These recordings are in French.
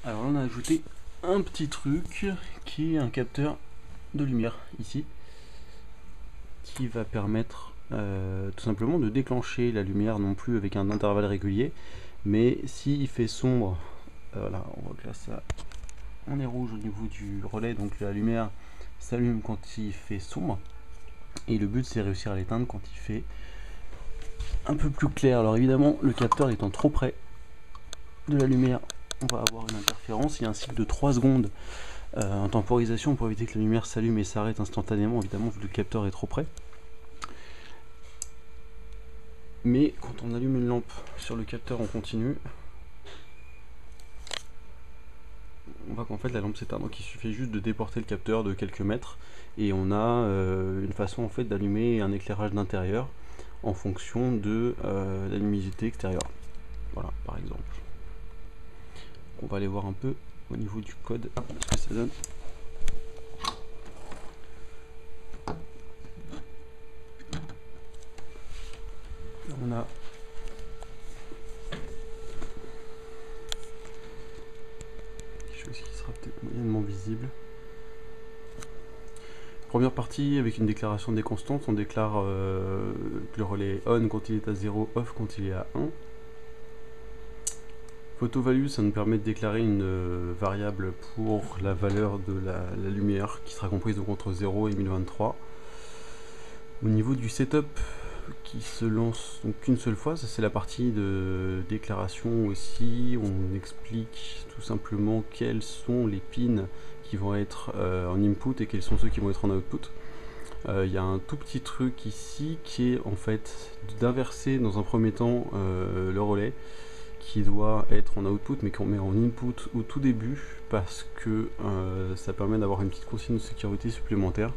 Alors là on a ajouté un petit truc qui est un capteur de lumière ici qui va permettre tout simplement de déclencher la lumière non plus avec un intervalle régulier, mais s'il fait sombre, voilà, on voit que là ça on est rouge au niveau du relais, donc la lumière s'allume quand il fait sombre et le but c'est réussir à l'éteindre quand il fait un peu plus clair. Alors évidemment le capteur étant trop près de la lumière, on va avoir une interférence. Il y a un cycle de 3 secondes en temporisation pour éviter que la lumière s'allume et s'arrête instantanément, évidemment vu que le capteur est trop près. Mais quand on allume une lampe sur le capteur en continu, on voit qu'en fait la lampe s'éteint, donc il suffit juste de déporter le capteur de quelques mètres et on a une façon en fait d'allumer un éclairage d'intérieur en fonction de la luminosité extérieure. Voilà, par exemple. On va aller voir un peu au niveau du code ce que ça donne. On a quelque chose qui sera peut-être moyennement visible. Première partie avec une déclaration des constantes, on déclare que le relais est on quand il est à 0, off quand il est à 1. Photo value, ça nous permet de déclarer une variable pour la valeur de la lumière qui sera comprise donc entre 0 et 1023. Au niveau du setup qui se lance donc qu'une seule fois, ça c'est la partie de déclaration aussi. On explique tout simplement quels sont les pins qui vont être en input et quels sont ceux qui vont être en output. Il y a un tout petit truc ici qui est en fait d'inverser dans un premier temps le relais qui doit être en output mais qu'on met en input au tout début parce que ça permet d'avoir une petite consigne de sécurité supplémentaire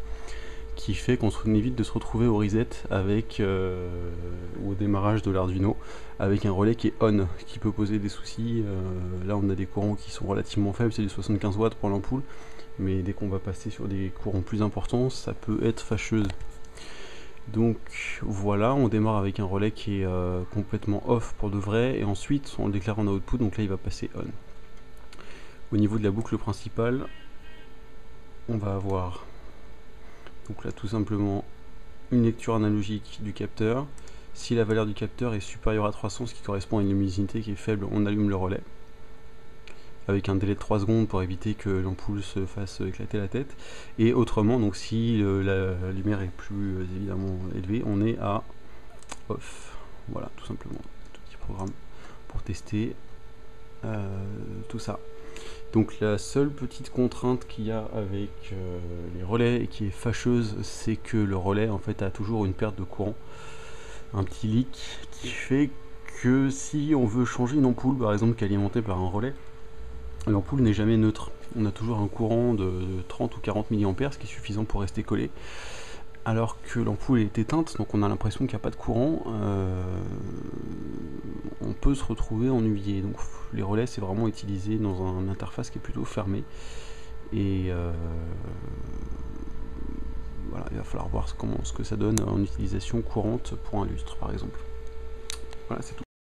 qui fait qu'on évite de se retrouver au reset avec ou au démarrage de l'Arduino avec un relais qui est on, qui peut poser des soucis. Là on a des courants qui sont relativement faibles, c'est du 75 watts pour l'ampoule, mais dès qu'on va passer sur des courants plus importants ça peut être fâcheuse. Donc voilà, on démarre avec un relais qui est complètement off pour de vrai et ensuite on le déclare en output, donc là il va passer on. Au niveau de la boucle principale, on va avoir donc là tout simplement une lecture analogique du capteur. Si la valeur du capteur est supérieure à 300, ce qui correspond à une luminosité qui est faible, on allume le relais avec un délai de 3 secondes pour éviter que l'ampoule se fasse éclater la tête. Et autrement, donc si la lumière est plus évidemment élevée, on est à off. Voilà, tout simplement. Tout petit programme pour tester tout ça. Donc la seule petite contrainte qu'il y a avec les relais et qui est fâcheuse, c'est que le relais en fait a toujours une perte de courant, un petit leak qui fait que si on veut changer une ampoule par exemple qui est alimentée par un relais, l'ampoule n'est jamais neutre. On a toujours un courant de 30 ou 40 mA, ce qui est suffisant pour rester collé. Alors que l'ampoule est éteinte, donc on a l'impression qu'il n'y a pas de courant, on peut se retrouver ennuyé. Donc les relais c'est vraiment utilisé dans une interface qui est plutôt fermée. Et voilà, il va falloir voir ce que ça donne en utilisation courante pour un lustre par exemple. Voilà, c'est tout.